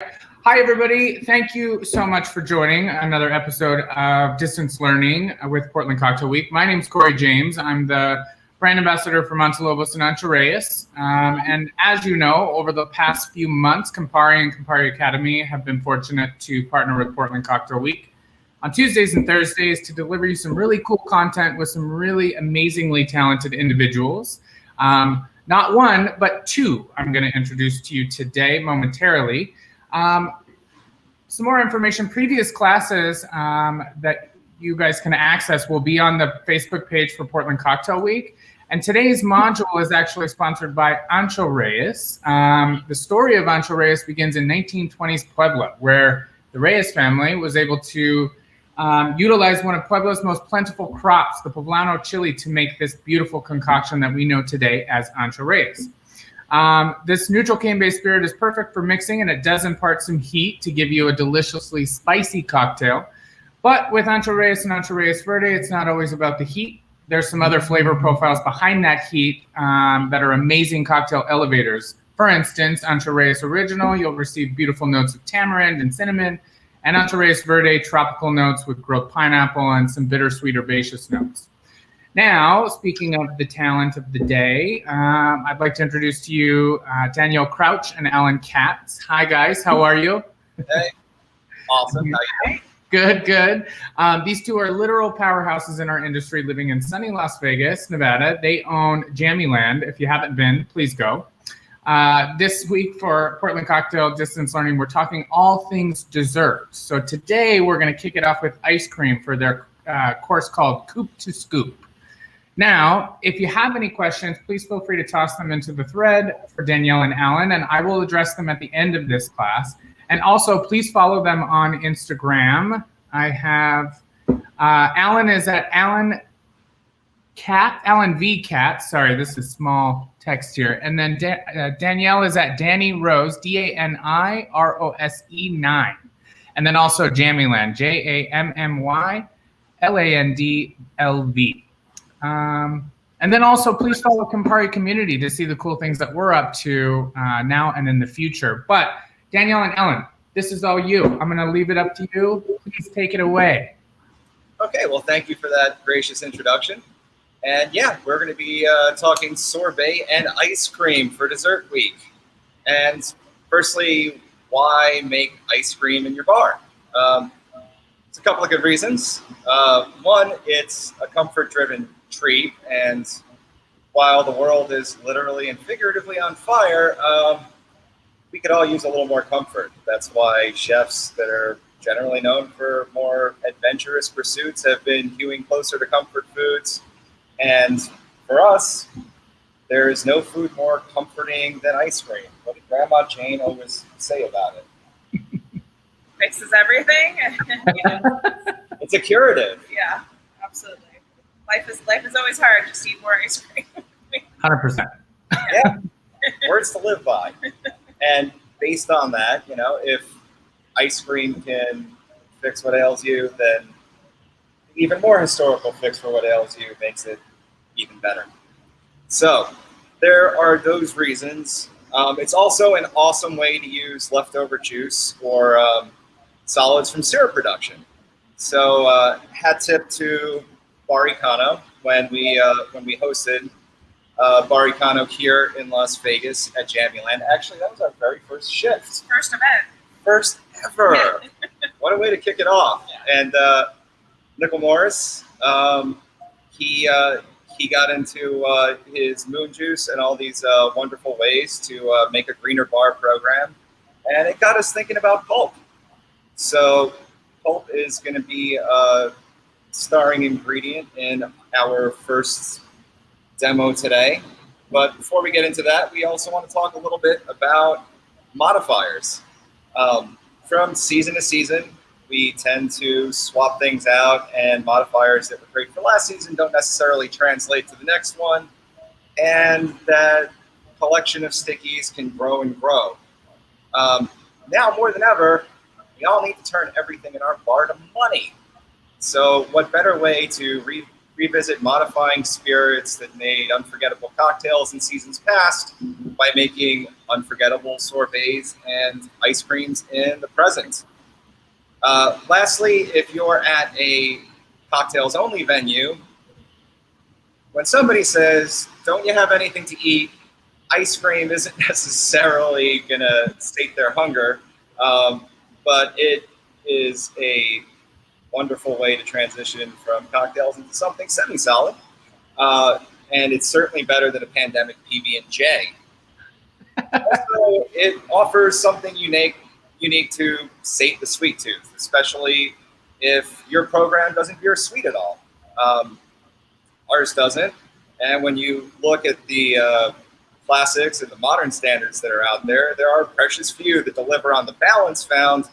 Hi, everybody. Thank you so much for joining another episode of Distance Learning with Portland Cocktail Week. My name is Cory James. I'm the brand ambassador for Montelobos and Ancho Reyes. And as you know, over the past few months, Campari and Campari Academy have been fortunate to partner with Portland Cocktail Week on Tuesdays and Thursdays to deliver you some really cool content with some really amazingly talented individuals. Not one, but two I'm going to introduce to you today momentarily. Some more information, previous classes that you guys can access will be on the Facebook page for Portland Cocktail Week. And today's module is actually sponsored by Ancho Reyes. The story of Ancho Reyes begins in 1920s Puebla, where the Reyes family was able to utilize one of Puebla's most plentiful crops, the poblano chili, to make this beautiful concoction that we know today as Ancho Reyes. This neutral cane-based spirit is perfect for mixing, and it does impart some heat to give you a deliciously spicy cocktail. But with Ancho Reyes and Ancho Reyes Verde, it's not always about the heat. There's some other flavor profiles behind that heat that are amazing cocktail elevators. For instance, Ancho Reyes Original, you'll receive beautiful notes of tamarind and cinnamon, and Ancho Reyes Verde, tropical notes with grilled pineapple and some bittersweet herbaceous notes. Now, speaking of the talent of the day, I'd like to introduce to you Danielle Crouch and Allan Katz. Hi, guys. How are you? Hey. Awesome. How you doing? Good, good. These two are literal powerhouses in our industry living in sunny Las Vegas, Nevada. They own Jammyland. If you haven't been, please go. This week for Portland Cocktail Distance Learning, we're talking all things dessert. So today we're going to kick it off with ice cream for their course called Coupe to Scoop. Now, if you have any questions, please feel free to toss them into the thread for Danielle and Allan, and I will address them at the end of this class. And also, please follow them on Instagram. I have Allan is at Allan V. Katz. Sorry, this is small text here. And then Danielle is at Danny Rose, DANIROSE 9. And then also Jammyland, JAMMYLANDLV. And then also please follow Campari Community to see the cool things that we're up to now and in the future. But Danielle and Allan, this is all you. I'm going to leave it up to you. Please take it away. Okay, well, thank you for that gracious introduction. And yeah, we're going to be talking sorbet and ice cream for dessert week. And firstly, why make ice cream in your bar? It's a couple of good reasons. One, it's a comfort-driven treat, and while the world is literally and figuratively on fire, we could all use a little more comfort. That's why chefs that are generally known for more adventurous pursuits have been hewing closer to comfort foods. And for us, there is no food more comforting than ice cream. What did Grandma Jane always say about it? Fixes everything. It's a curative. Yeah, absolutely. Life is always hard. Just eat more ice cream. 100%. Yeah, words to live by. And based on that, you know, if ice cream can fix what ails you, then even more historical fix for what ails you makes it even better. So there are those reasons. It's also an awesome way to use leftover juice or solids from syrup production. So hat tip to Baricano when we hosted Baricano here in Las Vegas at Jammyland. Actually, that was our very first shift. First event. First ever. What a way to kick it off. And Nickel Morris, he got into his moon juice and all these wonderful ways to make a greener bar program. And it got us thinking about pulp. So pulp is going to be a starring ingredient in our first demo today. But before we get into that, we also want to talk a little bit about modifiers. From season to season, we tend to swap things out, and modifiers that were great for last season don't necessarily translate to the next one. And that collection of stickies can grow and grow. Now more than ever, we all need to turn everything in our bar to money. So what better way to revisit modifying spirits that made unforgettable cocktails in seasons past by making unforgettable sorbets and ice creams in the present. Lastly, if you're at a cocktails only venue, when somebody says, "Don't you have anything to eat?" ice cream isn't necessarily going to sate their hunger, but it is a wonderful way to transition from cocktails into something semi-solid. And it's certainly better than a pandemic PB&J. Also, it offers something unique to sate the sweet tooth, especially if your program doesn't veer sweet at all. Ours doesn't. And when you look at the classics and the modern standards that are out there, there are precious few that deliver on the balance found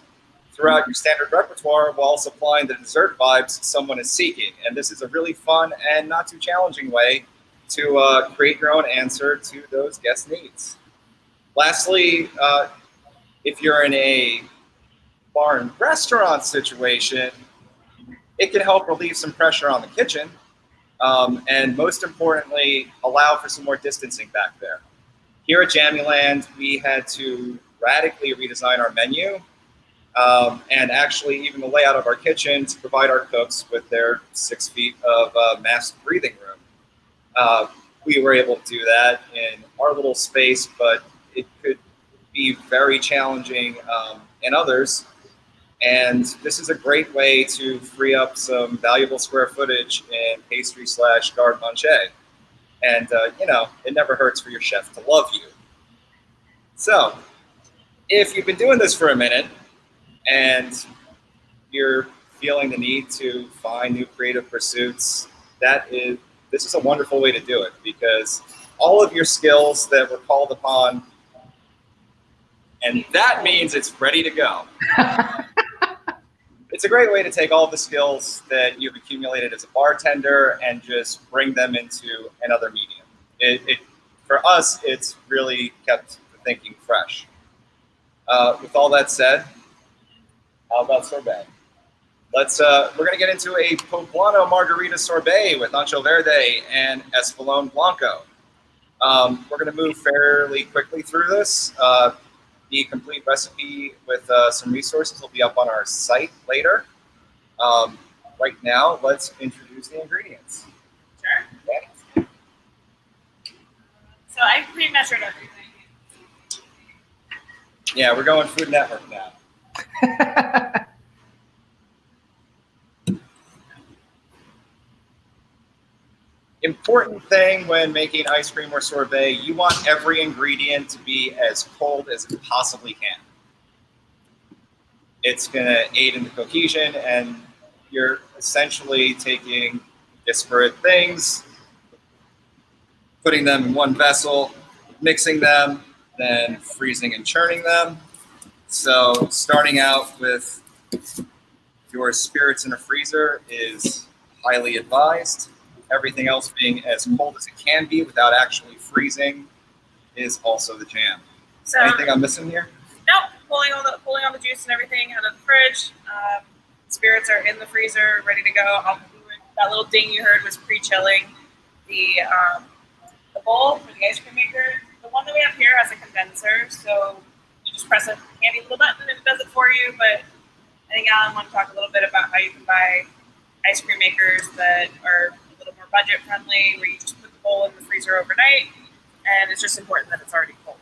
throughout your standard repertoire while supplying the dessert vibes someone is seeking. And this is a really fun and not too challenging way to create your own answer to those guest needs. Lastly, if you're in a bar and restaurant situation, it can help relieve some pressure on the kitchen. And most importantly, allow for some more distancing back there. Here at Jammyland, we had to radically redesign our menu and actually even the layout of our kitchen to provide our cooks with their 6 feet of masked breathing room. We were able to do that in our little space, but it could be very challenging in others. And this is a great way to free up some valuable square footage in pastry/garde-manger. And, it never hurts for your chef to love you. So, if you've been doing this for a minute and you're feeling the need to find new creative pursuits, this is a wonderful way to do it, because all of your skills that were called upon, and that means it's ready to go. It's a great way to take all the skills that you've accumulated as a bartender and just bring them into another medium. For us, it's really kept the thinking fresh. With all that said, how about sorbet? We're gonna get into a poblano margarita sorbet with ancho verde and espolón blanco. We're gonna move fairly quickly through this. The complete recipe with some resources will be up on our site later. Right now, let's introduce the ingredients. Sure. Okay. So I pre-measured everything. Yeah, we're going Food Network now. Important thing when making ice cream or sorbet, you want every ingredient to be as cold as it possibly can. It's going to aid in the cohesion, and you're essentially taking disparate things, putting them in one vessel, mixing them, then freezing and churning them. So starting out with your spirits in a freezer is highly advised. Everything else being as cold as it can be without actually freezing is also the jam. So, anything I'm missing here? Nope. Pulling all the juice and everything out of the fridge. Spirits are in the freezer, ready to go. That little ding you heard was pre-chilling. The bowl for the ice cream maker. The one that we have here has a condenser, so you just press a handy little button and it does it for you. But I think Allan wanted to talk a little bit about how you can buy ice cream makers that are a little more budget friendly, where you just put the bowl in the freezer overnight, and it's just important that it's already cold.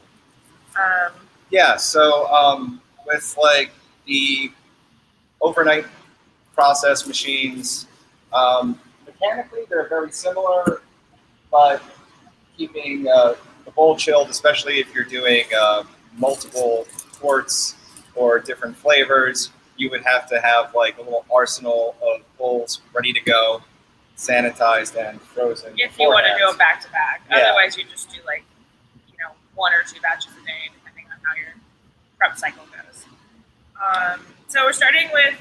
Yeah, so with like the overnight process machines, mechanically they're very similar, but keeping the bowl chilled, especially if you're doing multiple quarts or different flavors, you would have to have like a little arsenal of bowls ready to go, sanitized and frozen. If you want to do it back to back, Yeah. Otherwise you just do like 1 or 2 batches a day, depending on how your prep cycle goes. So we're starting with,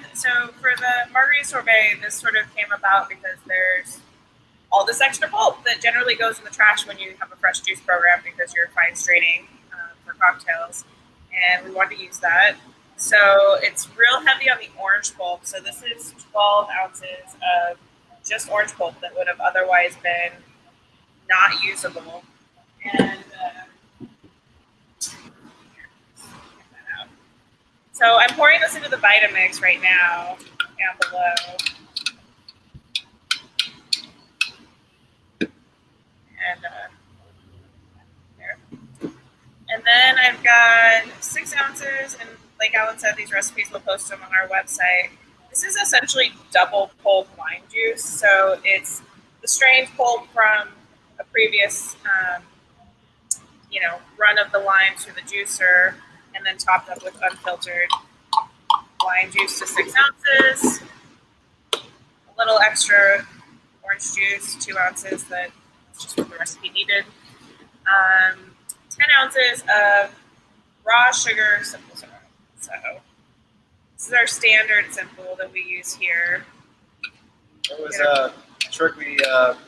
for the margarita sorbet, this sort of came about because there's all this extra pulp that generally goes in the trash when you have a fresh juice program because you're fine straining for cocktails, and we wanted to use that. So it's real heavy on the orange pulp. So this is 12 ounces of just orange pulp that would have otherwise been not usable. And so I'm pouring this into the Vitamix right now, down below. And there. And then I've got 6 ounces, and like Allan said, these recipes we'll post them on our website. This is essentially double pulp lime juice. So it's the strained pulp from a previous, run of the lime through the juicer, and then topped up with unfiltered lime juice to 6 ounces. A little extra orange juice, 2 ounces. That's just what the recipe needed. 10 ounces of raw sugar simple syrup. So this is our standard simple that we use here. It was a trick we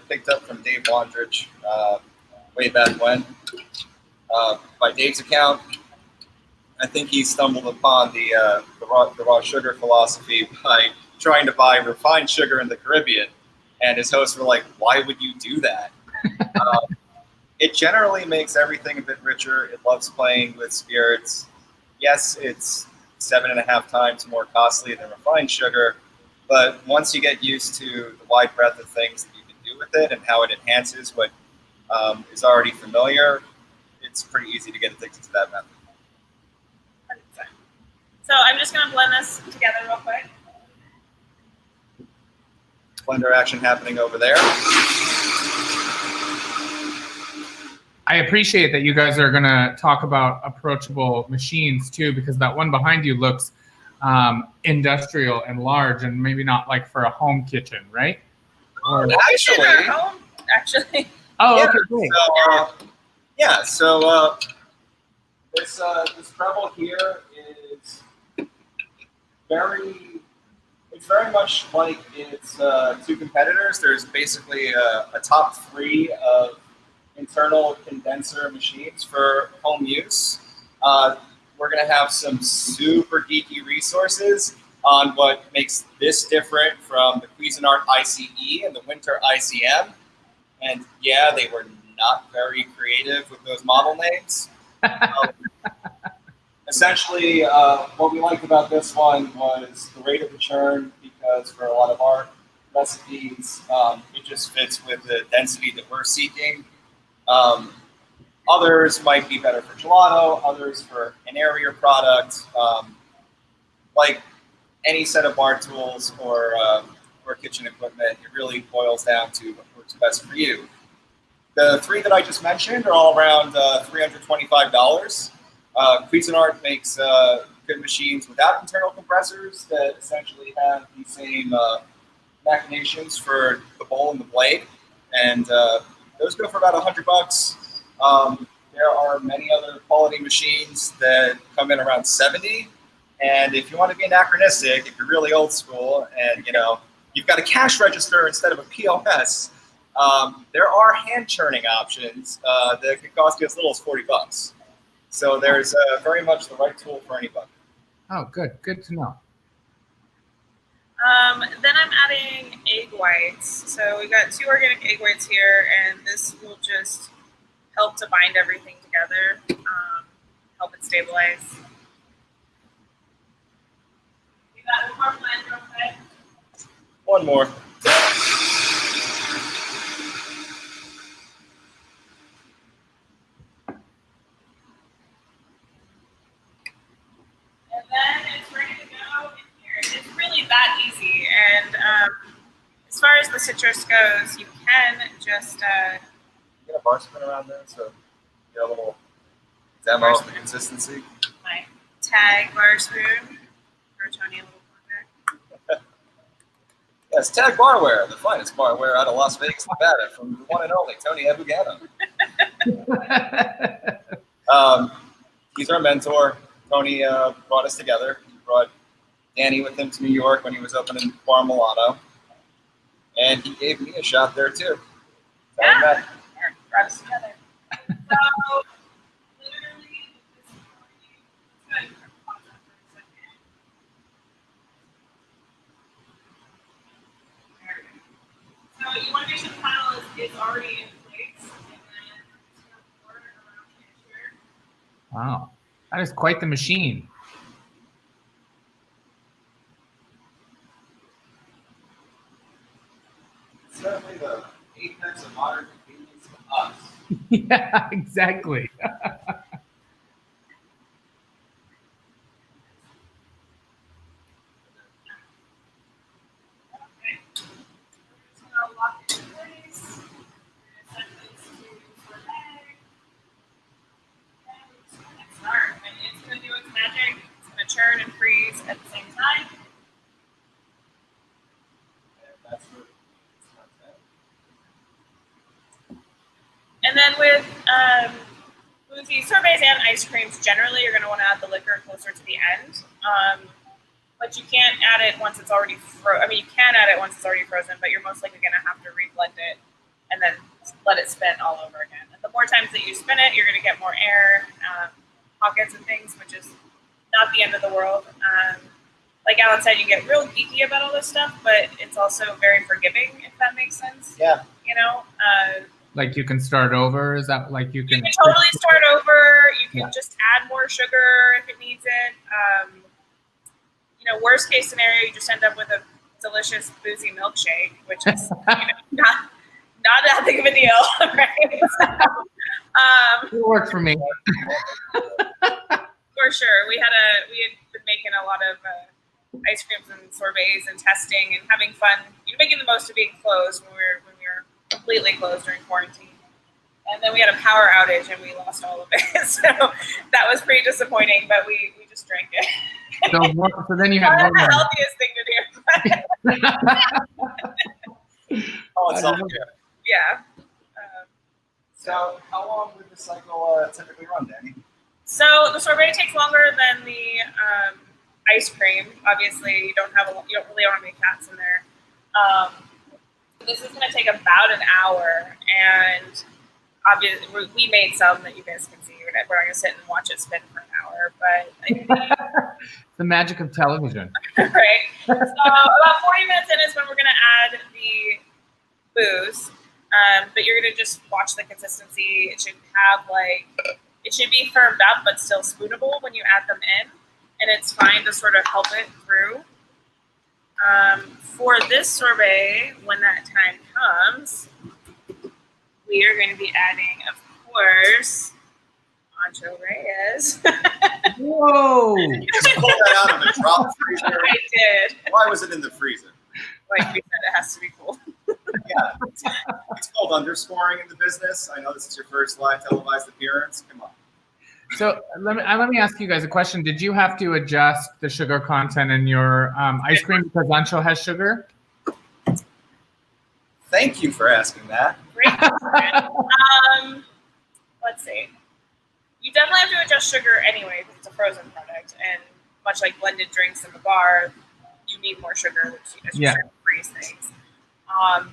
picked up from Dave Wondrich way back when. By Dave's account, I think he stumbled upon the raw sugar philosophy by trying to buy refined sugar in the Caribbean, and his hosts were like, "Why would you do that?" It generally makes everything a bit richer. It loves playing with spirits. Yes, it's 7.5 times more costly than refined sugar, but once you get used to the wide breadth of things that you can do with it and how it enhances what is already familiar, it's pretty easy to get addicted to that method. 100%. So I'm just going to blend this together real quick. Blender action happening over there. I appreciate that you guys are going to talk about approachable machines too, because that one behind you looks industrial and large, and maybe not like for a home kitchen, right? Or Actually. Oh, yeah, okay, great. So this treble here is very much like its 2 competitors. There's basically a top 3 of internal condenser machines for home use. We're going to have some super geeky resources on what makes this different from the Cuisinart ICE and the Winter ICM. And yeah, they were not very creative with those model names. Essentially, what we liked about this one was the rate of return, because for a lot of our recipes, it just fits with the density that we're seeking. Others might be better for gelato, others for an airier product. Like any set of bar tools or kitchen equipment, it really boils down to what works best for you. The 3 that I just mentioned are all around $325. Cuisinart makes good machines without internal compressors that essentially have the same machinations for the bowl and the blade, and those go for about $100. There are many other quality machines that come in around $70. And if you want to be anachronistic, if you're really old school and you've got a cash register instead of a POS, there are hand churning options that can cost you as little as $40. So there's very much the right tool for anybody. Oh, good to know. Then I'm adding egg whites. So we got 2 organic egg whites here, and this will just help to bind everything together, help it stabilize. You got one more blender, okay? One more. And then it's ready to go in here. It's really that easy. And as far as the citrus goes, you can just Get a bar spoon around there, so get a little demo of the consistency. my tag bar spoon for Tony a little corner. Yes, Tag Barware, the finest barware out of Las Vegas, Nevada, from the one and only Tony Ebugano. He's our mentor. Tony brought us together. He brought Danny with him to New York when he was opening Bar Milano, and he gave me a shot there too. Yeah. Brought us together. So, literally, this morning, filtration panel is already in place, and then just gonna pour it around here. Wow, that is quite the machine. Certainly the apex of modern convenience to us. Yeah, exactly. Okay. We're just gonna lock it in place. We're gonna set this to sorbet. And we're just gonna start. And it's gonna do its magic. It's gonna churn and freeze at the same time. And that's what it's not that. And then with boozy sorbets and ice creams, generally you're going to want to add the liquor closer to the end. But you can't add it once it's already frozen. I mean, you can add it once it's already frozen, but you're most likely going to have to reblend it and then let it spin all over again. And the more times that you spin it, you're going to get more air, pockets and things, which is not the end of the world. Like Allan said, you get real geeky about all this stuff, but it's also very forgiving, if that makes sense. Yeah. You know? Like you can start over? Is that like you can? You can totally start over. You can Yeah. just add more sugar if it needs it. You know, worst case scenario, you just end up with a delicious boozy milkshake, which is not that big of a deal, right? So, It worked for me. for sure, we had been making a lot of ice creams and sorbets and testing and having fun. Making the most of being closed when we were completely closed during quarantine. And then we had a power outage and we lost all of it. So that was pretty disappointing, but we just drank it. So then you had Not one the more. healthiest thing to do. Oh, it's all good. Yeah. So how long would the cycle typically run, Danny? So the sorbet takes longer than the ice cream. Obviously, you don't really have any fats in there. This is going to take about an hour, and obviously we made some that you guys can see. We're not going to sit and watch it spin for an hour, but The magic of television. right. So about 40 minutes in is when we're going to add the booze, but you're going to just watch the consistency. It should be firmed up but still spoonable when you add them in, and it's fine to sort of help it through. For this sorbet, when that time comes, we are going to be adding, of course, Ancho Reyes. Whoa! You just pulled that out of the drop freezer. I did. Why was it in the freezer? Like we said, it has to be cool. Yeah. It's called underscoring in the business. I know this is your first live televised appearance. Come on. So let me ask you guys a question. Did you have to adjust the sugar content in your ice cream because Ancho has sugar? Thank you for asking that. Great question. Let's see. You definitely have to adjust sugar anyway because it's a frozen product, and much like blended drinks in the bar, you need more sugar, which as you start to freeze things.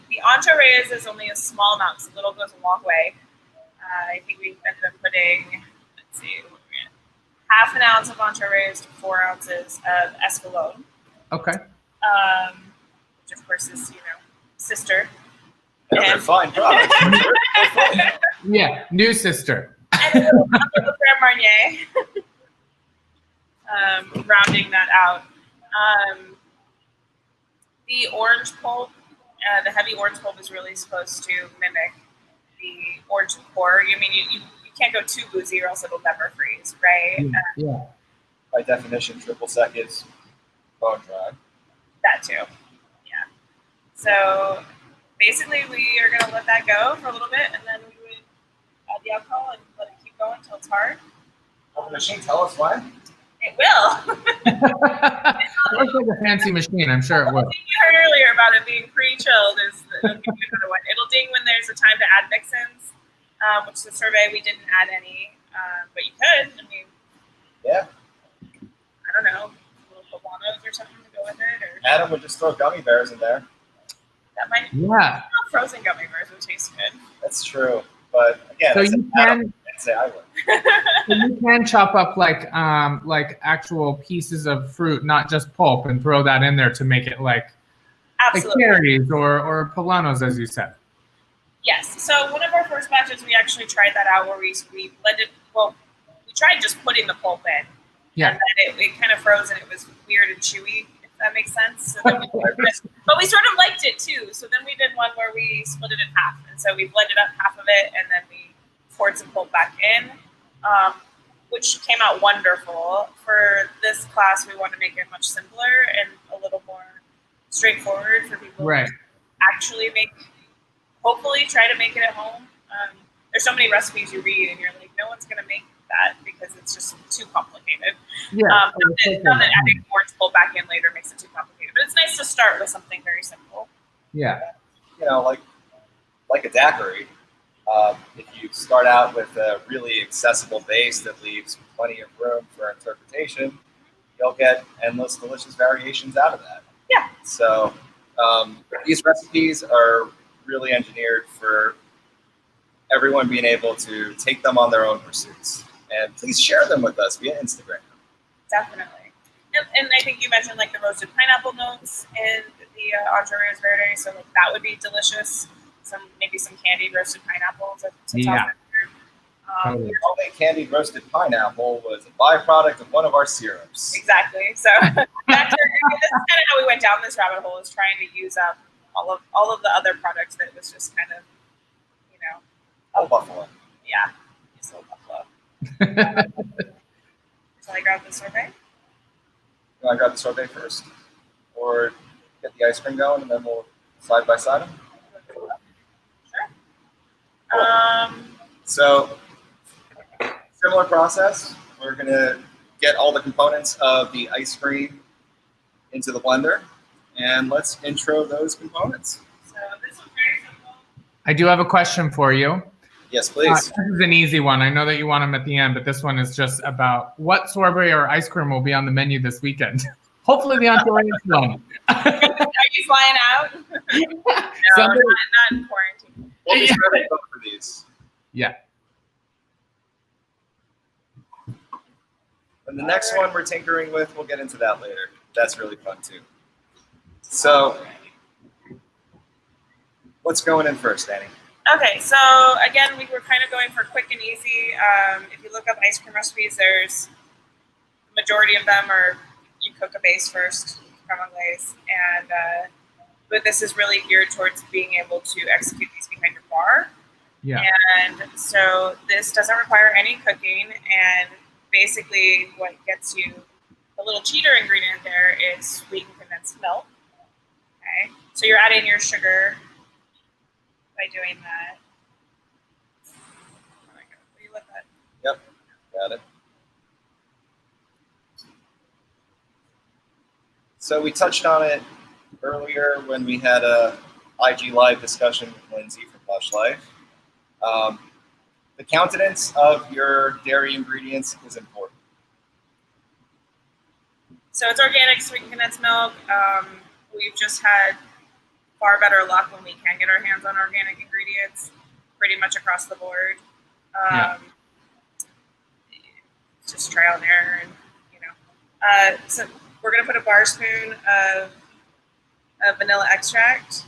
The Ancho Reyes is only a small amount, so little goes a long way. I think we ended up putting, let's see, half an ounce of Ancho Reyes to 4 ounces of Escalon. Okay. Which of course is, sister. They're fine products. Yeah, new sister. And a little Grand Marnier. Rounding that out. The orange pulp, the heavy orange pulp is really supposed to mimic the orange liqueur. I mean, you can't go too boozy or else it'll never freeze, right? Yeah. By definition, triple sec is bone dry. That too. Yeah. So basically, we are going to let that go for a little bit, and then we would add the alcohol and let it keep going until it's hard. Will the machine tell us when? It will. It looks like a fancy machine. I'm sure it will. You heard earlier about it being pre-chilled. It'll give you another one. It'll ding when there's a time to add mix-ins, which the survey we didn't add any, but you could. I mean, Yeah. I don't know, little poblanos or something to go with it, or Adam would just throw gummy bears in there. that might. Yeah. Frozen gummy bears would taste good. That's true. But again, So that's you Adam. I'd say I would. So you can chop up like actual pieces of fruit, not just pulp, and throw that in there to make it like Absolutely. cherries or poblanos, as you said. Yes. So one of our first batches, we actually tried that out where we blended. Well, we tried just putting the pulp in. Yeah. And then it kind of froze and it was weird and chewy, if that makes sense. So then but we sort of liked it too. So then we did one where we split it in half. And so we blended up half of it and then we poured some pulp back in, which came out wonderful. For this class, we want to make it much simpler and a little more straightforward for people Right. to actually hopefully try to make it at home. There's so many recipes you read and you're like, no one's going to make that because it's just too complicated. Yeah. Not that adding more to pull back in later makes it too complicated, but it's nice to start with something very simple. Yeah. You know, like a daiquiri, if you start out with a really accessible base that leaves plenty of room for interpretation, you'll get endless delicious variations out of that. Yeah. So these recipes are really engineered for everyone being able to take them on their own pursuits. And please share them with us via Instagram. Definitely. And I think you mentioned like the roasted pineapple notes in the Entrerios Verde, so like that would be delicious. Maybe some candied roasted pineapples. Yeah. Totally. Candied roasted pineapple was a byproduct of one of our syrups. Exactly. So this is kind of how we went down this rabbit hole, is trying to use up all of the other products that was just kind of, you know. Oh, buffalo. Yeah. Just a little buffalo. Shall I grab the sorbet? You want to grab the sorbet first? Or get the ice cream going and then we'll side by side them? Sure. Cool. So, similar process. We're going to get all the components of the ice cream into the blender, and let's intro those components. So this one's very simple. I do have a question for you. Yes, please. This is an easy one. I know that you want them at the end, but this one is just about what sorbet or ice cream will be on the menu this weekend. Hopefully the Entrerios one. Are you flying out? No, not in quarantine. We'll be serving both for these. Yeah. And the next one we're tinkering with, we'll get into that later. That's really fun too. So, what's going in first, Danny? Okay, so again, we were kind of going for quick and easy. If you look up ice cream recipes, the majority of them are you cook a base first, creme anglaise, and but this is really geared towards being able to execute these behind your bar. Yeah. And so this doesn't require any cooking, and basically what gets you the little cheater ingredient there is sweetened condensed milk. Okay, so you're adding your sugar by doing that. Oh my God, will you let that? Yep, got it. So we touched on it earlier when we had a IG Live discussion with Lindsay from Lush Life. The countenance of your dairy ingredients is important. So it's organic sweetened condensed milk. We've just had far better luck when we can get our hands on organic ingredients, pretty much across the board. Just trial and error, and you know. So we're gonna put a bar spoon of vanilla extract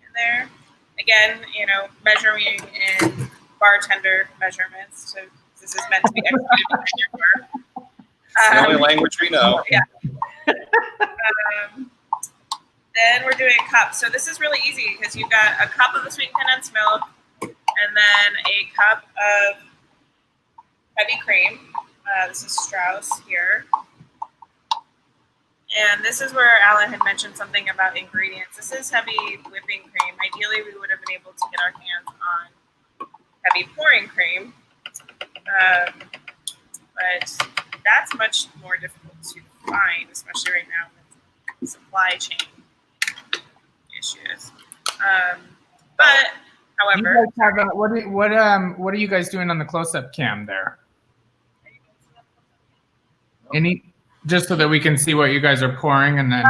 in there. Again, you know, measuring in bartender measurements. So this is meant to be executed in your bar. It's the only language we know. Yeah. Then we're doing cups. So this is really easy because you've got a cup of the sweetened condensed milk and then a cup of heavy cream. This is Strauss here. And this is where Allan had mentioned something about ingredients. This is heavy whipping cream. Ideally, we would have been able to get our hands on heavy pouring cream. But that's much more difficult to find, especially right now with supply chain issues. But however, You guys have what are you guys doing on the close-up cam there? Any, just so that we can see what you guys are pouring and then.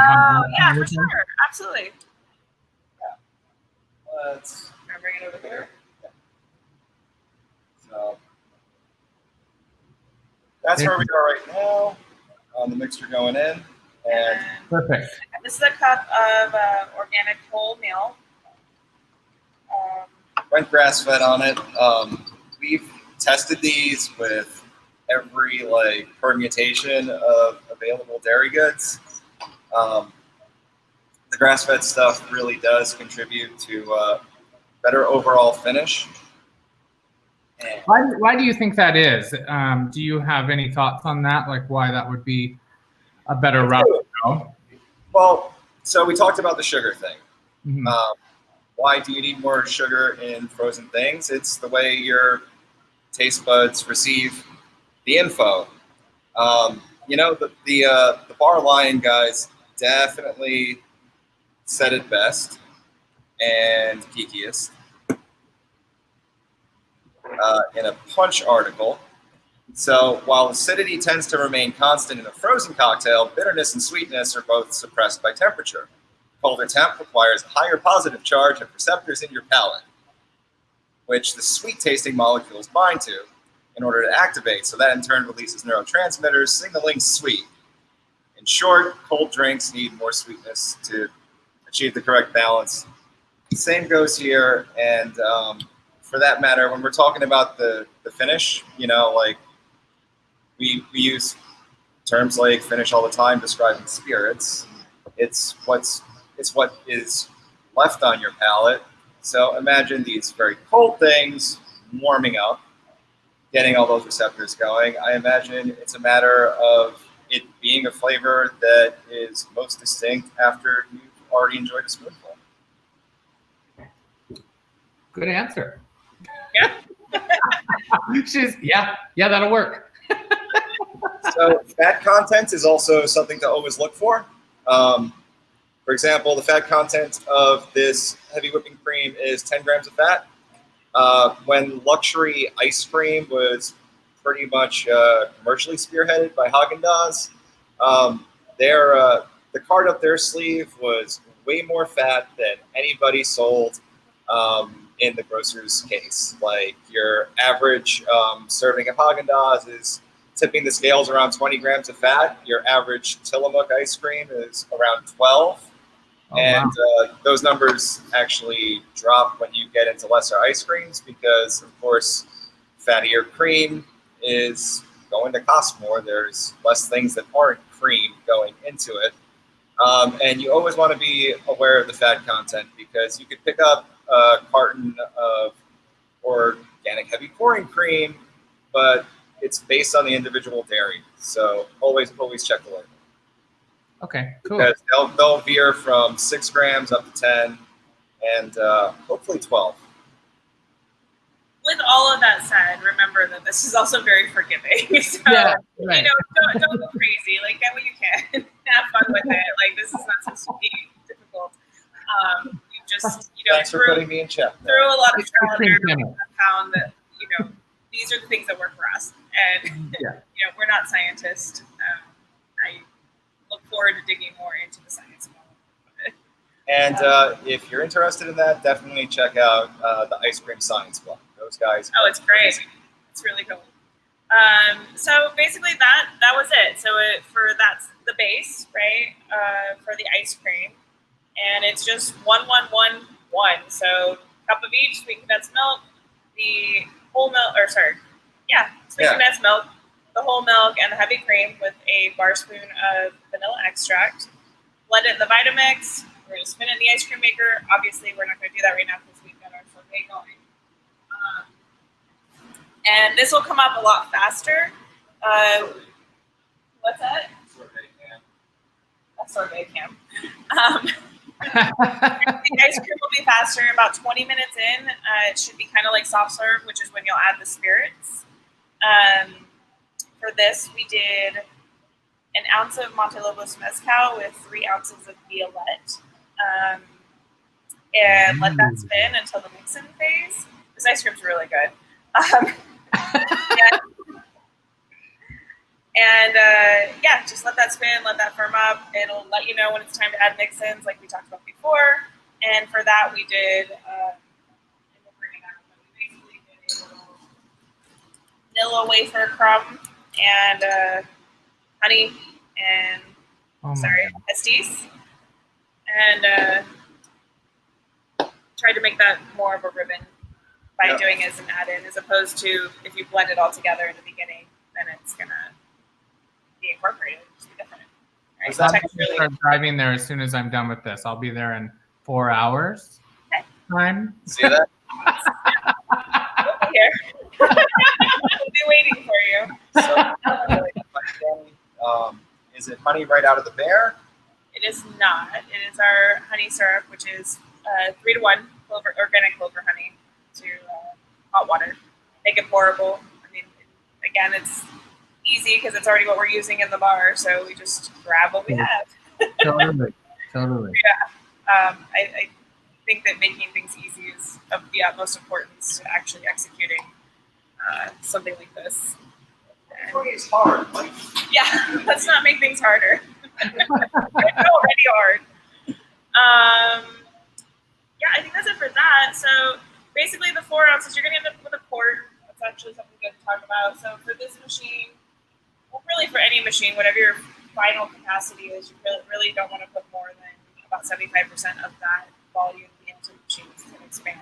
yeah, for sure, absolutely. Yeah. Let's bring it over here. So that's where we are right now. The mixture going in, and Perfect. This is a cup of organic whole milk. went grass-fed on it. We've tested these with every like permutation of available dairy goods. The grass-fed stuff really does contribute to better overall finish. And Why do you think that is? Do you have any thoughts on that? Like why that would be a better route to go? well, so we talked about the sugar thing. Mhm. Why do you need more sugar in frozen things? It's the way your taste buds receive the info. The Bar Lion guys definitely said it best and geekiest in a Punch article. So while acidity tends to remain constant in a frozen cocktail, bitterness and sweetness are both suppressed by temperature. Colder temp requires a higher positive charge of receptors in your palate, which the sweet-tasting molecules bind to in order to activate. So that in turn releases neurotransmitters signaling sweet. In short, cold drinks need more sweetness to achieve the correct balance. Same goes here, and for that matter, when we're talking about the finish, like we use terms like finish all the time describing spirits. It's what is left on your palate. So imagine these very cold things warming up, getting all those receptors going. I imagine it's a matter of it being a flavor that is most distinct after you've already enjoyed a spoonful. Good answer. Yeah. Yeah, that'll work. So fat content is also something to always look for. For example, the fat content of this heavy whipping cream is 10 grams of fat. When luxury ice cream was pretty much commercially spearheaded by Haagen-Dazs, the card up their sleeve was way more fat than anybody sold in the grocer's case. Like your average serving of Haagen-Dazs is tipping the scales around 20 grams of fat. Your average Tillamook ice cream is around 12. Wow. Those numbers actually drop when you get into lesser ice creams because, of course, fattier cream is going to cost more. There's less things that aren't cream going into it. And you always want to be aware of the fat content because you could pick up a carton of organic heavy pouring cream, but it's based on the individual dairy. So always check the label. Okay, cool. Because they'll veer from 6 grams up to 10 and hopefully 12. With all of that said, remember that this is also very forgiving. So, Yeah, right. Don't go crazy. Like, get what you can. Have fun with it. Like, this is not supposed to be difficult. You just, Thanks for putting me in check. through a lot of trial and error, Cream we found that, these are the things that work for us. And, Yeah. We're not scientists. I look forward to digging more into the science of it. And if you're interested in that, definitely check out the Ice Cream Science blog. Those guys. Oh, it's great. It's really cool. So basically that was it. So that's the base, right? For the ice cream. And it's just 1, 1, 1, 1. So cup of each sweet condensed milk, the whole milk, sweet condensed milk, the whole milk, and the heavy cream with a bar spoon of vanilla extract. Blend it in the Vitamix. We're going to spin it in the ice cream maker. Obviously, we're not going to do that right now because we've got our sorbet going. And this will come up a lot faster. What's that? Sorbet can. A sorbet cam. The ice cream will be faster. About 20 minutes in, it should be kind of like soft serve, which is when you'll add the spirits. For this, we did an ounce of Montelobos Mezcal with 3 ounces of Violette. And let that spin until the mix-in phase. This ice cream's really good. Just let that spin, let that firm up. It'll let you know when it's time to add mix-ins, like we talked about before. And for that, we did, vanilla wafer crumb and honey and pastis, and tried to make that more of a ribbon by doing it as an add-in, as opposed to if you blend it all together in the beginning, then it's gonna be incorporated. Just be different. Right? So I'm gonna start driving there as soon as I'm done with this. I'll be there in 4 hours. Okay. Time. See that? We'll be here. We'll be waiting for you. So, is it honey right out of the bear? It is not. It is our honey syrup, which is 3-to-1 organic clover honey to hot water. Make it pourable. I mean, again, it's easy because it's already what we're using in the bar, so we just grab what we have. Totally. Yeah. I think that making things easy is of the utmost importance to actually executing something like this. It's hard. Like, yeah, let's not make things harder. It's already hard. Yeah, I think that's it for that. So basically the 4 ounces, you're going to end up with a quart. That's actually something good to talk about. So for this machine, well, really for any machine, whatever your final capacity is, you really don't want to put more than about 75% of that volume into the machine so it can expand.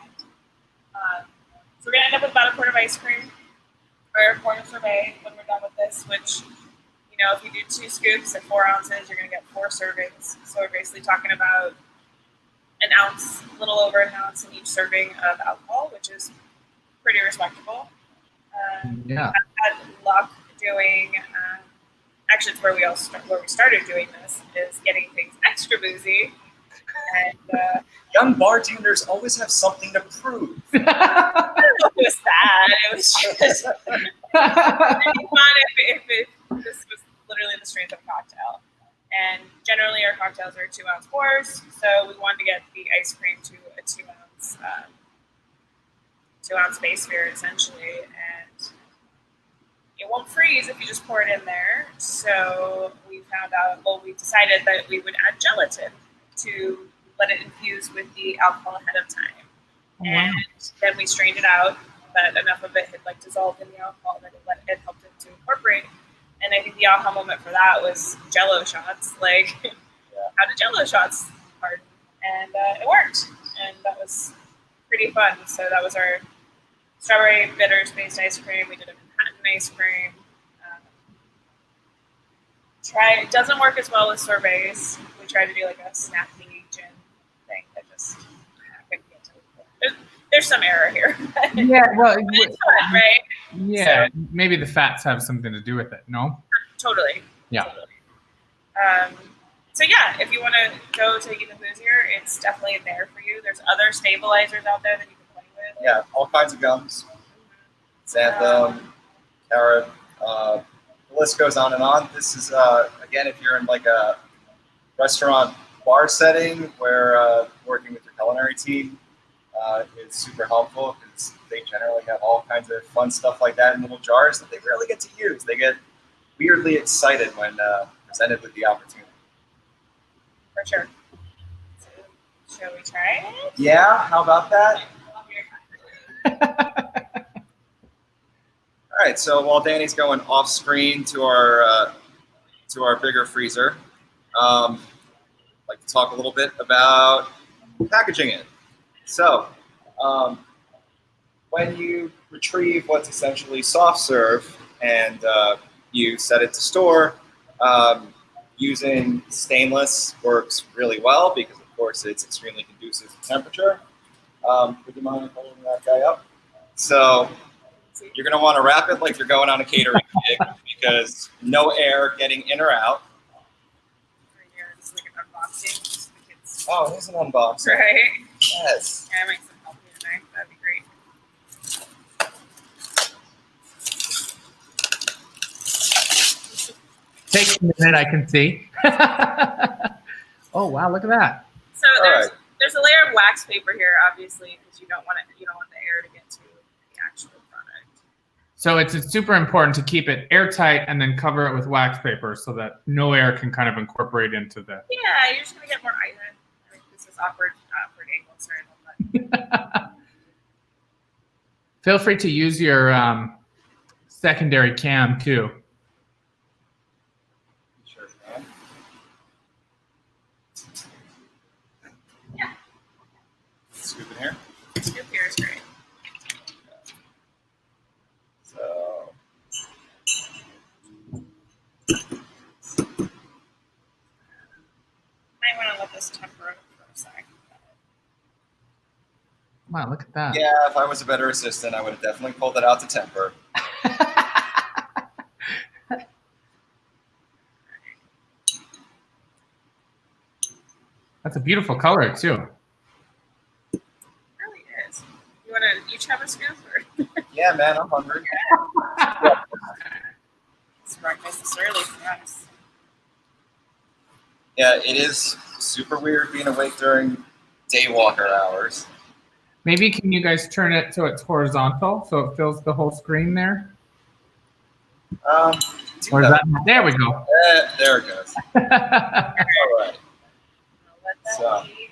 So we're going to end up with about a quart of ice cream or a quart of sorbet when we're done with this, which, you know, if you do 2 scoops at 4 ounces, you're going to get 4 servings. So we're basically talking about an ounce, a little over an ounce in each serving of alcohol, which is pretty respectable. Yeah. I've had luck doing, actually it's where we started doing this, is getting things extra boozy. And young bartenders always have something to prove. it was that. It was just really fun if this was literally the strength of a cocktail. And generally our cocktails are 2-ounce pours, so we wanted to get the ice cream to a 2-ounce base spirit essentially, and it won't freeze if you just pour it in there. So we decided that we would add gelatin to let it infuse with the alcohol ahead of time. Wow. And then we strained it out, but enough of it had dissolved in the alcohol that it helped it to incorporate. And I think the aha moment for that was Jello shots. How did Jello shots harden? And it worked, and that was pretty fun. So that was our strawberry bitters based ice cream. We did a Manhattan ice cream. It doesn't work as well with sorbets. We tried to do like a snappy gin thing that just couldn't get to. There's some error here. Yeah, well, It's fun, right? Yeah, so, maybe the fats have something to do with it. No. Totally. Yeah. Totally. So yeah, if you want to go to even boozier, it's definitely there for you. There's other stabilizers out there that you can play with. Yeah, all kinds of gums. Xanthan, carrot. The list goes on and on. This is, again, if you're in like a restaurant bar setting where working with your culinary team is super helpful because they generally have all kinds of fun stuff like that in little jars that they rarely get to use. They get weirdly excited when presented with the opportunity. For sure. So, shall we try it? Yeah, how about that? All right, so while Danny's going off screen to our bigger freezer, I'd like to talk a little bit about packaging it. So when you retrieve what's essentially soft serve and you set it to store, using stainless works really well because, of course, it's extremely conducive to temperature. Would you mind holding that guy up? So you're going to want to wrap it like you're going on a catering gig because no air getting in or out. Right here, it's like an unboxing. Oh, here's an unboxing. Right? Yes. Yeah, I might some help in there. That'd be great. Takes a minute, I can see. Oh wow, look at that. So there's a layer of wax paper here, obviously, because you don't want the air to get to the actual product. So it's super important to keep it airtight and then cover it with wax paper so that no air can kind of incorporate into the. Yeah, you're just gonna get more iron. I mean, this is awkward angle. Sorry about that. Feel free to use your secondary cam too. Sure can. Yeah. Scoop in here. Scoop here is great. I want to let this temper for a sec. Wow, look at that. Yeah, if I was a better assistant, I would have definitely pulled it out to temper. That's a beautiful color too. It really is. You want to each have a scoop? Or? Yeah, man, I'm hungry. It's breakfast this early for us. Yeah, it is super weird being awake during day walker hours. Maybe can you guys turn it so it's horizontal so it fills the whole screen there? Or Or is that, there we go. there it goes. All right. Let that So. be.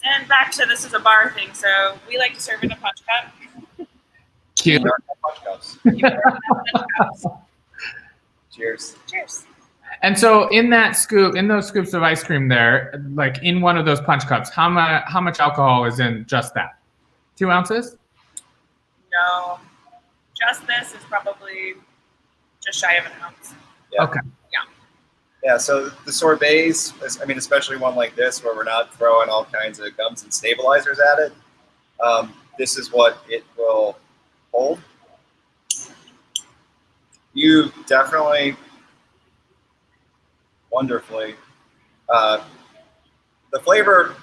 And back to this is a bar thing, so we like to serve in a punch cup. Cute. Punch cups. Cheers. Cheers. And so in that scoop, in those scoops of ice cream there, like in one of those punch cups, how much alcohol is in just that? 2 ounces? No, just this is probably just shy of an ounce. Yeah. Okay. Yeah, so the sorbets, I mean, especially one like this where we're not throwing all kinds of gums and stabilizers at it, this is what it will hold. You definitely, wonderfully, the flavor,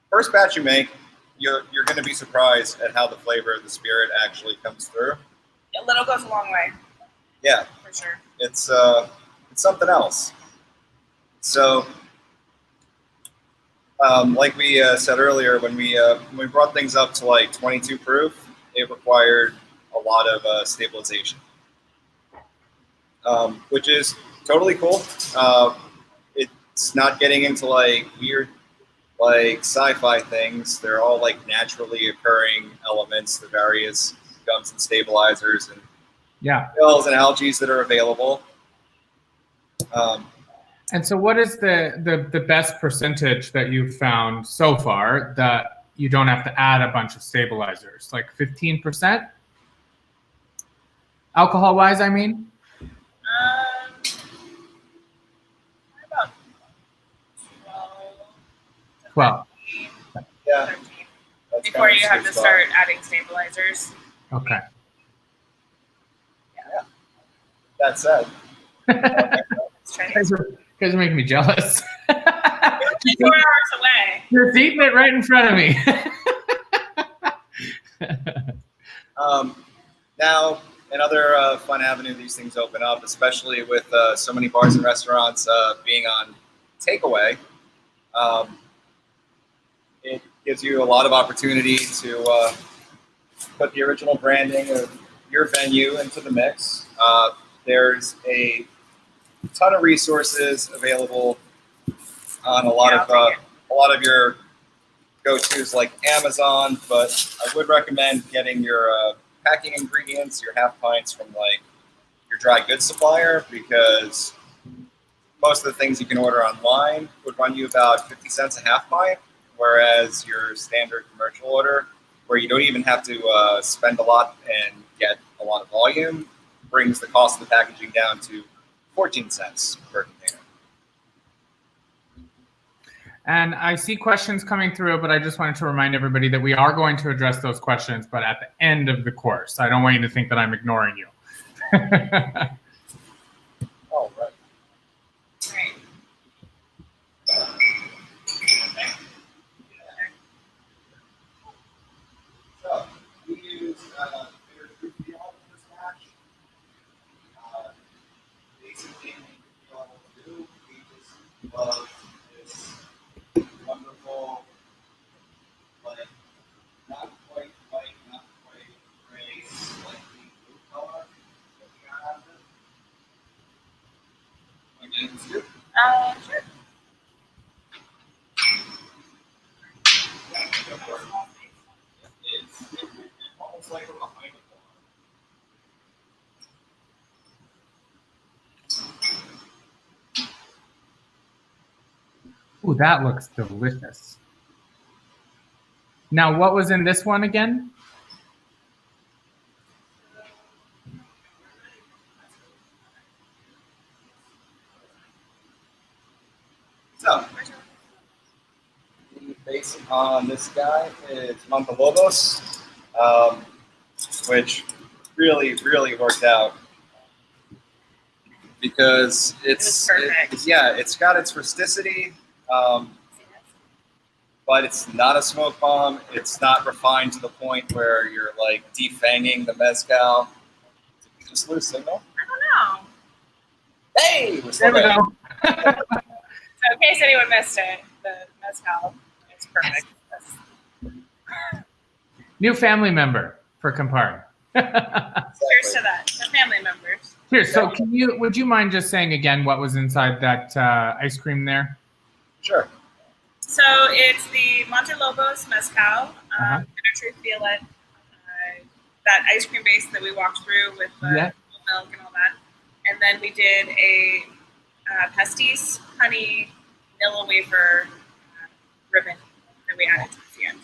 first batch you make, you're going to be surprised at how the flavor of the spirit actually comes through. A little goes a long way. Yeah. For sure. It's something else. So, like we said earlier, when we brought things up to like 22 proof, it required a lot of stabilization, which is totally cool. It's not getting into like weird, like sci-fi things. They're all like naturally occurring elements, the various gums and stabilizers and pills and algae that are available. And so what is the best percentage that you've found so far that you don't have to add a bunch of stabilizers? Like 15%? Alcohol-wise, I mean? About 12. 13. Yeah. 13. That's Before kind of you have to sweet start adding stabilizers. Okay. That said, Let's try it. You guys are making me jealous. 4 hours away. You're eating it right in front of me. now, another fun avenue these things open up, especially with so many bars and restaurants being on takeaway, it gives you a lot of opportunity to put the original branding of your venue into the mix. There's a ton of resources available on a lot of your go-tos like Amazon, but I would recommend getting your packing ingredients, your half pints from like your dry goods supplier, because most of the things you can order online would run you about 50 cents a half pint, whereas your standard commercial order, where you don't even have to spend a lot and get a lot of volume, brings the cost of the packaging down to 14 cents per container. And I see questions coming through, but I just wanted to remind everybody that we are going to address those questions, but at the end of the course. I don't want you to think that I'm ignoring you. All right. Right. So we use bitter fruit peel in this batch. Basically, what we do, we just love this wonderful, like not quite white, not quite gray, slightly blue color that we got out of it. Want to get into scoop? Sure. Yeah, go for it. It's almost like we're behind the bar. Ooh, that looks delicious. Now, what was in this one again? So, the base on this guy is Montelobos, which really worked out because it's got its rusticity, but it's not a smoke bomb. It's not refined to the point where you're like defanging the mezcal. Did we just lose signal? I don't know. Hey, we're still There we there. go. So in case anyone missed it, the mezcal is perfect. New family member for Campari. Cheers to that. The family members. Here, so would you mind just saying again what was inside that ice cream there? Sure. So it's the Montelobos mezcal, Truth Violet, that ice cream base that we walked through with the milk and all that. And then we did a pastis honey vanilla wafer ribbon that we added to the end.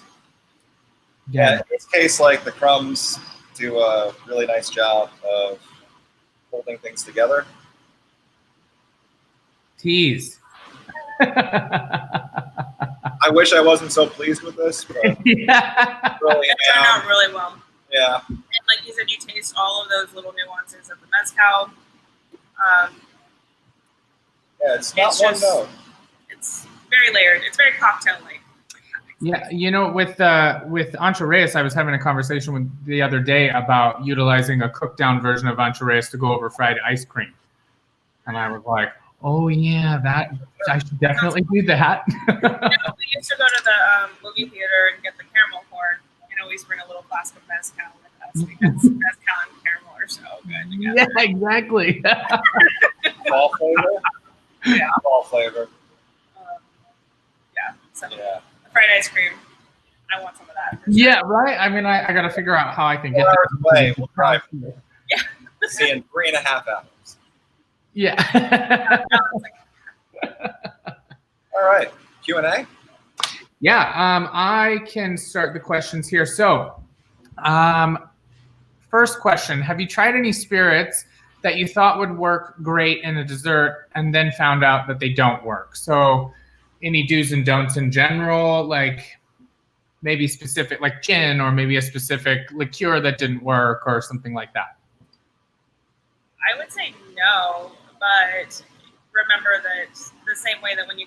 Yeah, in this case, like the crumbs do a really nice job of holding things together. Tease. I wish I wasn't so pleased with this, but Yeah. really it turned out really well. Yeah. And like you said, you taste all of those little nuances of the mezcal. Yeah, it's not one note. It's very layered. It's very cocktail-like. Yeah, you know, with Ancho Reyes, I was having a conversation with the other day about utilizing a cooked down version of Ancho Reyes to go over fried ice cream. And I was like, oh yeah, that I should definitely do that. You know, we used to go to the movie theater and get the caramel corn and always bring a little flask of mezcal with us because mezcal and caramel are so good together. Yeah, exactly. Fall flavor? Yeah. Fall flavor. Yeah. So Yeah. fried ice cream. I want some of that. For sure. Yeah, right. I mean, I got to figure out how I can get 4 hours that. away, we'll drive. Yeah. See in 3.5 hours. Yeah. All right. Q&A? Yeah, I can start the questions here. So, first question, have you tried any spirits that you thought would work great in a dessert and then found out that they don't work? So, any do's and don'ts in general, like maybe specific, like gin, or maybe a specific liqueur that didn't work or something like that? I would say no, but remember that the same way that when you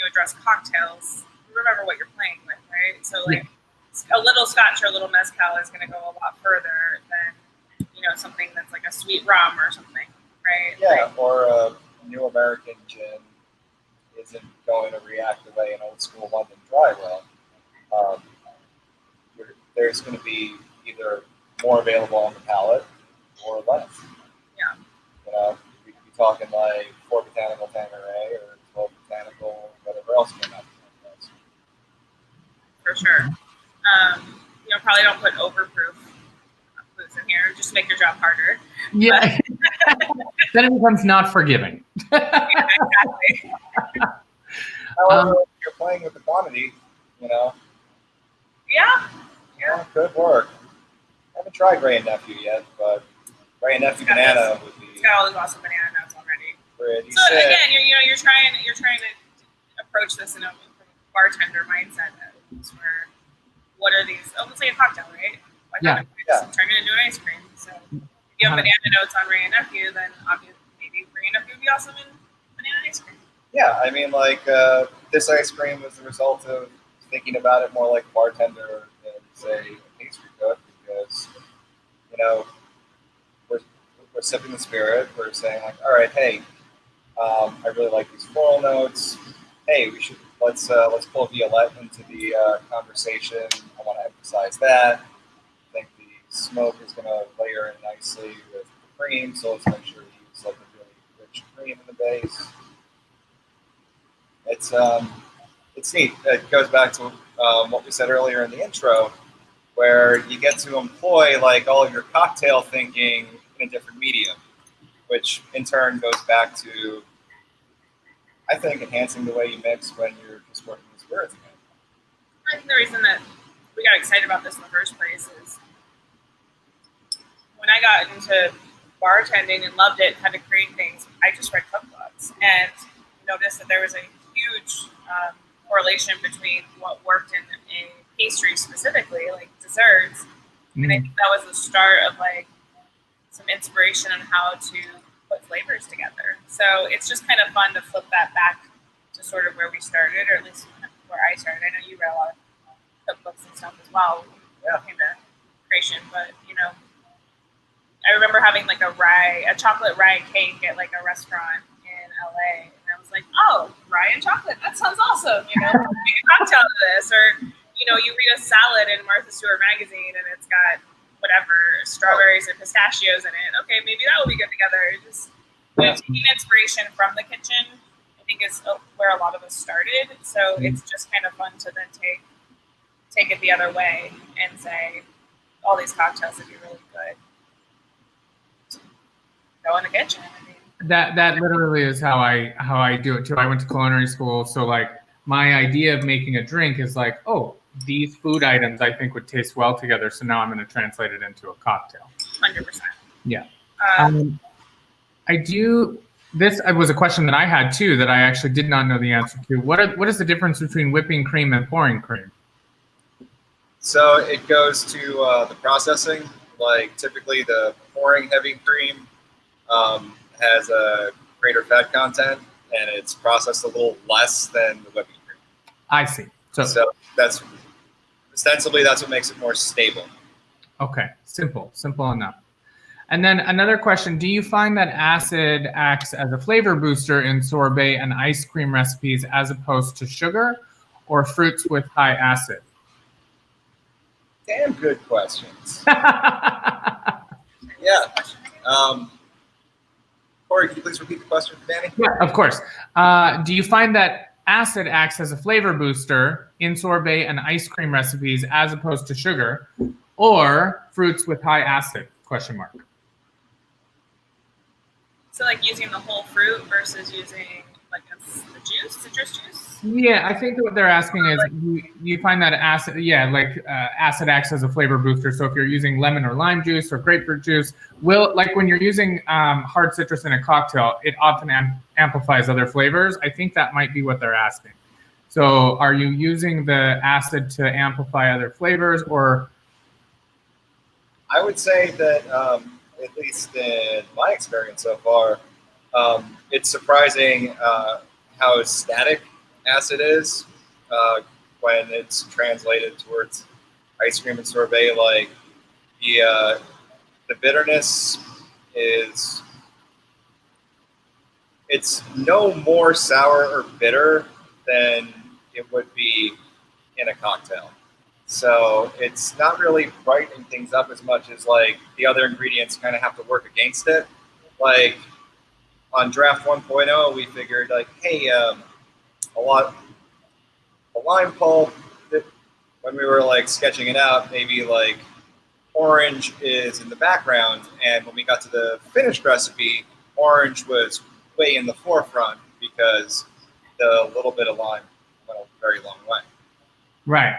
address cocktails, remember what you're playing with, right? So like a little scotch or a little mezcal is going to go a lot further than, you know, something that's like a sweet rum or something, right? Yeah, like, or a new American gin isn't going to react the way an old school London dry will. There's going to be either more available on the palate or less. Yeah. You know, we could be talking like 4 botanical Tanqueray or 12 botanical, whatever else came out. For sure. You know, probably don't put overproof booze in here. Just make your job harder. Yeah. Then it becomes not forgiving. Yeah, exactly. However, if you're playing with the quantity, you know, Yeah. it could work. I haven't tried Gray and Nephew yet, but Gray and Nephew banana would be It's got all these awesome banana notes already. pretty So sick. again, you're trying to approach this in a bartender mindset. Where what are these? Oh, let's say a cocktail, right? Why not turn it into an ice cream? So if you have banana notes on Ray and Nephew, then obviously maybe Ray and Nephew would be awesome in banana ice cream. Yeah, I mean, like this ice cream was the result of thinking about it more like a bartender than say a pastry cook, because you know we're sipping the spirit. We're saying like, all right, hey, I really like these floral notes. Hey, let's pull Violette into the conversation. I want to emphasize that. I think the smoke is going to layer in nicely with the cream, so let's make sure we use like a really rich cream in the base. It's neat. It goes back to what we said earlier in the intro, where you get to employ like all of your cocktail thinking in a different medium, which in turn goes back to, I think, enhancing the way you mix when you're just working with spirits again. I think the reason that we got excited about this in the first place is when I got into bartending and loved it, had to create things, I just read cookbooks and noticed that there was a huge correlation between what worked in a pastry specifically, like desserts. And I think that was the start of like some inspiration on how to put flavors together. So it's just kind of fun to flip that back to sort of where we started, or at least where I started. I know you read a lot of cookbooks and stuff as well when it came to creation, but I remember having like a chocolate rye cake at like a restaurant in LA, and I was like, oh, rye and chocolate, that sounds awesome, make a cocktail out of this. Or you read a salad in Martha Stewart magazine and it's got whatever strawberries and pistachios in it. Okay, maybe that will be good together. Just taking inspiration from the kitchen, I think, is where a lot of us started. So it's just kind of fun to then take it the other way and say all these cocktails would be really good. Go in the kitchen. I mean, that literally is how I do it too. I went to culinary school, so like my idea of making a drink is like, oh, these food items I think would taste well together, so now I'm going to translate it into a cocktail. 100%. Yeah. I do. This was a question that I had too that I actually did not know the answer to. What is the difference between whipping cream and pouring cream? So it goes to the processing. Like typically the pouring heavy cream has a greater fat content, and it's processed a little less than the whipping cream. I see. So that's ostensibly that's what makes it more stable. Okay, simple enough. And then another question: do you find that acid acts as a flavor booster in sorbet and ice cream recipes as opposed to sugar or fruits with high acid? Damn good questions. Yeah. Cory, can you please repeat the question for Danny? Yeah, of course. Do you find that acid acts as a flavor booster in sorbet and ice cream recipes as opposed to sugar or fruits with high acid? ? so like using the whole fruit versus using like the juice, citrus juice? Yeah, I think what they're asking is you find that acid, acid acts as a flavor booster. So if you're using lemon or lime juice or grapefruit juice, like when you're using hard citrus in a cocktail, it often amplifies other flavors. I think that might be what they're asking. So are you using the acid to amplify other flavors, or? I would say that, at least in my experience so far, it's surprising how static acid is when it's translated towards ice cream and sorbet. Like the bitterness it's no more sour or bitter than it would be in a cocktail. So it's not really brightening things up as much as like the other ingredients kind of have to work against it. Like on draft 1.0, we figured like, hey, a lime pulp, when we were like sketching it out, maybe like orange is in the background. And when we got to the finished recipe, orange was way in the forefront because the little bit of lime went a very long way. Right.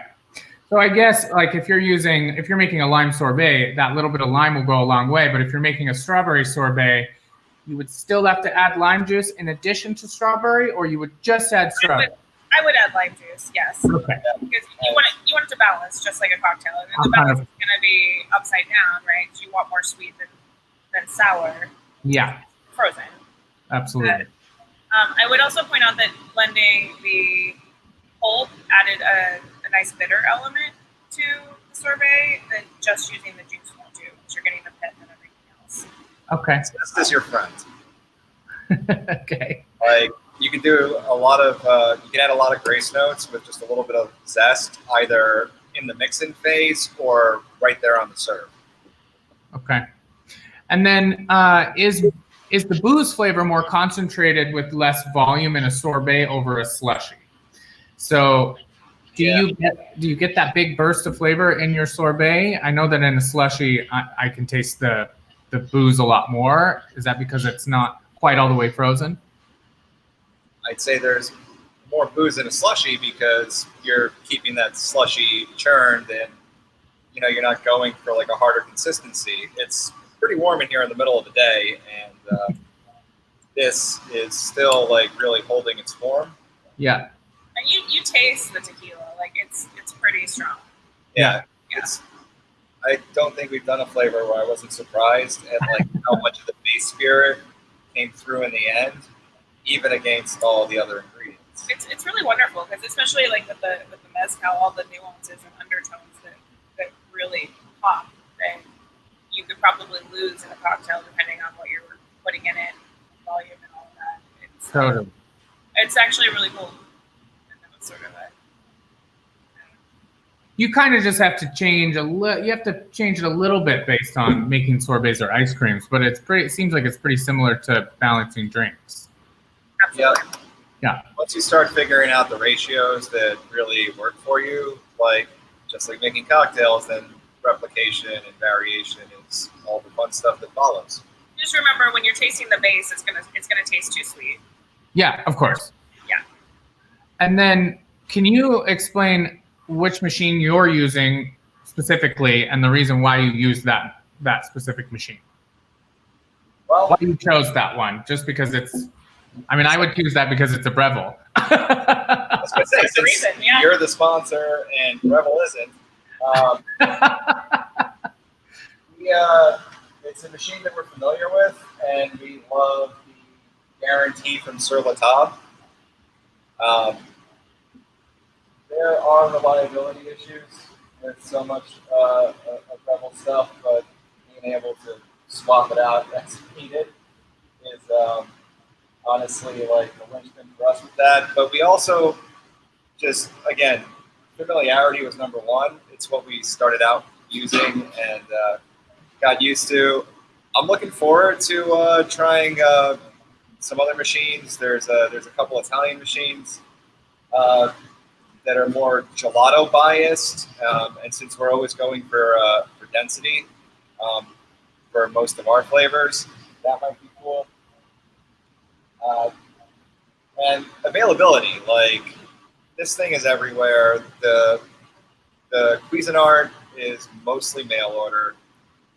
So I guess like if you're making a lime sorbet, that little bit of lime will go a long way. But if you're making a strawberry sorbet, you would still have to add lime juice in addition to strawberry, or you would just add strawberry? I would add lime juice, yes. Okay. Because you want it to balance, just like a cocktail. And the balance is going to be upside down, right? You want more sweet than sour. Yeah. Frozen. Absolutely. I would also point out that blending the pulp added a nice bitter element to the sorbet that just using the juice won't do, because you're getting the pith and everything else. Okay. So this is your friend. Okay. Like you can do a lot of, you can add a lot of grace notes with just a little bit of zest, either in the mixing phase or right there on the serve. Okay. And then is the booze flavor more concentrated with less volume in a sorbet over a slushy? So do you get that big burst of flavor in your sorbet? I know that in a slushy, I can taste the booze a lot more. Is that because it's not quite all the way frozen? I'd say there's more booze in a slushy because you're keeping that slushy churned, and you're not going for like a harder consistency. It's pretty warm in here in the middle of the day, and this is still like really holding its form. Yeah. And you taste the tequila, like it's pretty strong. Yeah. I don't think we've done a flavor where I wasn't surprised at like how much of the base spirit came through in the end, even against all the other ingredients. It's really wonderful because especially like with the mezcal, all the nuances and undertones that really pop, and you could probably lose in a cocktail depending on what you're putting in it, volume and all of that. Totally. It's actually really cool. And that was sort of You kind of just have to change you have to change it a little bit based on making sorbets or ice creams, but it seems like it's pretty similar to balancing drinks. absolutely. Yeah. Once you start figuring out the ratios that really work for you, like just like making cocktails, then replication and variation is all the fun stuff that follows. Just remember when you're tasting the base, it's gonna taste too sweet. Yeah, of course. Yeah. And then can you explain which machine you're using specifically and the reason why you use that specific machine? Well, Why you chose that one? Just because I would choose that because it's a Breville. I was gonna say, That's the since reason, yeah. you're the sponsor and Rebel isn't, it's a machine that we're familiar with, and we love the guarantee from Sur La Table. There are reliability issues with so much of Rebel stuff, but being able to swap it out as needed is honestly like the linchpin for us with that. But we also just, again, familiarity was number one. It's what we started out using and got used to. I'm looking forward to trying some other machines. There's a couple Italian machines that are more gelato biased, and since we're always going for density for most of our flavors, that might be cool. And availability, like this thing is everywhere. The Cuisinart is mostly mail order.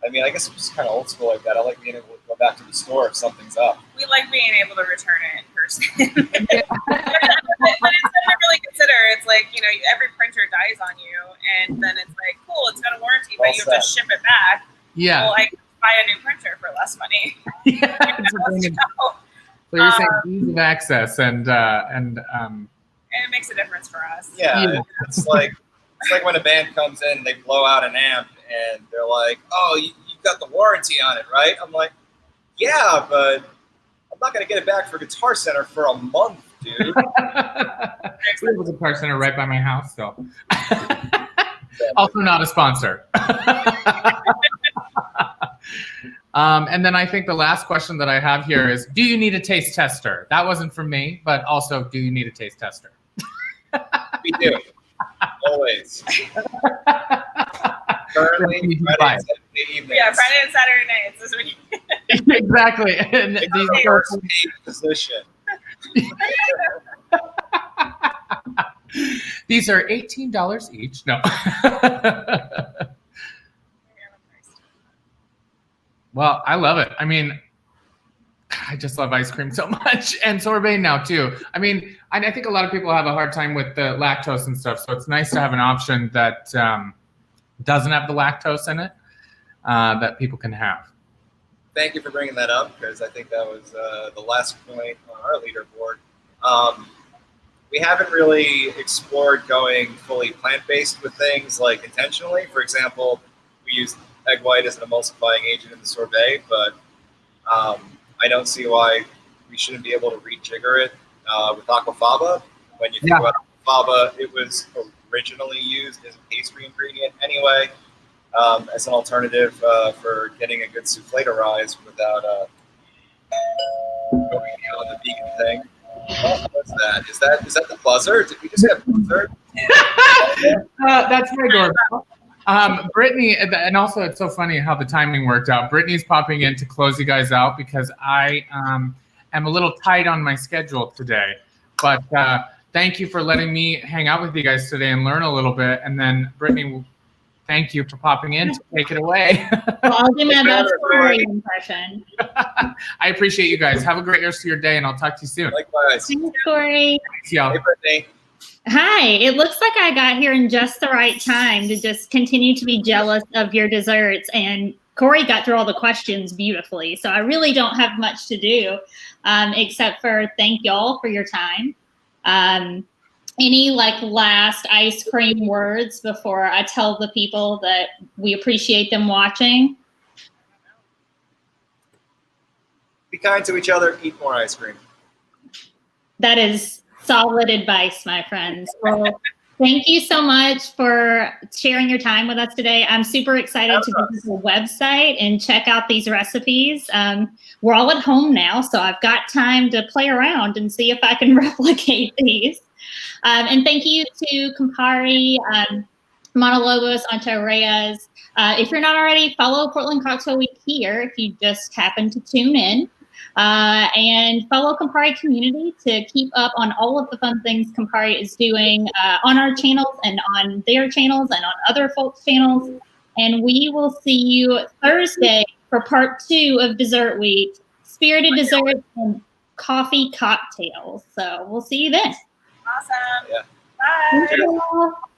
I mean, I guess I'm just kind of old school like that. I like being able to go back to the store if something's up. We like being able to return it in person. But it's something to really consider. It's like, every printer dies on you, and then it's like, cool, it's got a warranty, but you have to ship it back. Yeah. Well, I can buy a new printer for less money. Yeah. So you're saying ease of access and it makes a difference for us. Yeah. It's like when a band comes in, they blow out an amp, and they're like, "Oh, you got the warranty on it, right?" I'm like, "Yeah, but I'm not gonna get it back for Guitar Center for a month, dude." We have a Guitar Center right by my house, so also not a sponsor. And then I think the last question that I have here is, do you need a taste tester? That wasn't from me, but also, do you need a taste tester? We do. Always. Currently, Friday and Saturday evenings. Yeah, Friday and Saturday nights is when you Exactly. And these first paid position. These are $18 each. No. Well, I love it. I mean, I just love ice cream so much, and sorbet now too. I mean, I think a lot of people have a hard time with the lactose and stuff, so it's nice to have an option that doesn't have the lactose in it that people can have. Thank you for bringing that up, because I think that was the last point on our leaderboard. We haven't really explored going fully plant-based with things like intentionally. For example, we used egg white as an emulsifying agent in the sorbet, but I don't see why we shouldn't be able to rejigger it with aquafaba. When you think about aquafaba, it was originally used as a pastry ingredient anyway, as an alternative for getting a good souffle to rise without going on the vegan thing. What's that? Is that the buzzer? Did we just get a buzzer? That's my doorbell. Brittany, and also it's so funny how the timing worked out. Brittany's popping in to close you guys out because I am a little tight on my schedule today. But thank you for letting me hang out with you guys today and learn a little bit. And then Brittany, thank you for popping in to take it away. Well, I'll do my best Cory impression. I appreciate you guys. Have a great rest of your day, and I'll talk to you soon. Likewise. Thanks, Cory. See y'all. Hey, Brittany. Hi, it looks like I got here in just the right time to just continue to be jealous of your desserts, and Cory got through all the questions beautifully, so I really don't have much to do except for thank y'all for your time. Any last ice cream words before I tell the people that we appreciate them watching? Be kind to each other. Eat more ice cream. That is solid advice, my friends. Well, thank you so much for sharing your time with us today. I'm super excited to visit the website and check out these recipes. We're all at home now, so I've got time to play around and see if I can replicate these. And thank you to Campari, Montelobos, Anto Reyes. If you're not already, follow Portland Cocktail Week here if you just happen to tune in. And follow Campari Community to keep up on all of the fun things Campari is doing on our channels and on their channels and on other folks' channels. And we will see you Thursday for part 2 of Dessert Week, Spirited Desserts and Coffee Cocktails. So we'll see you then. Awesome. Yeah. Bye. Thank you all.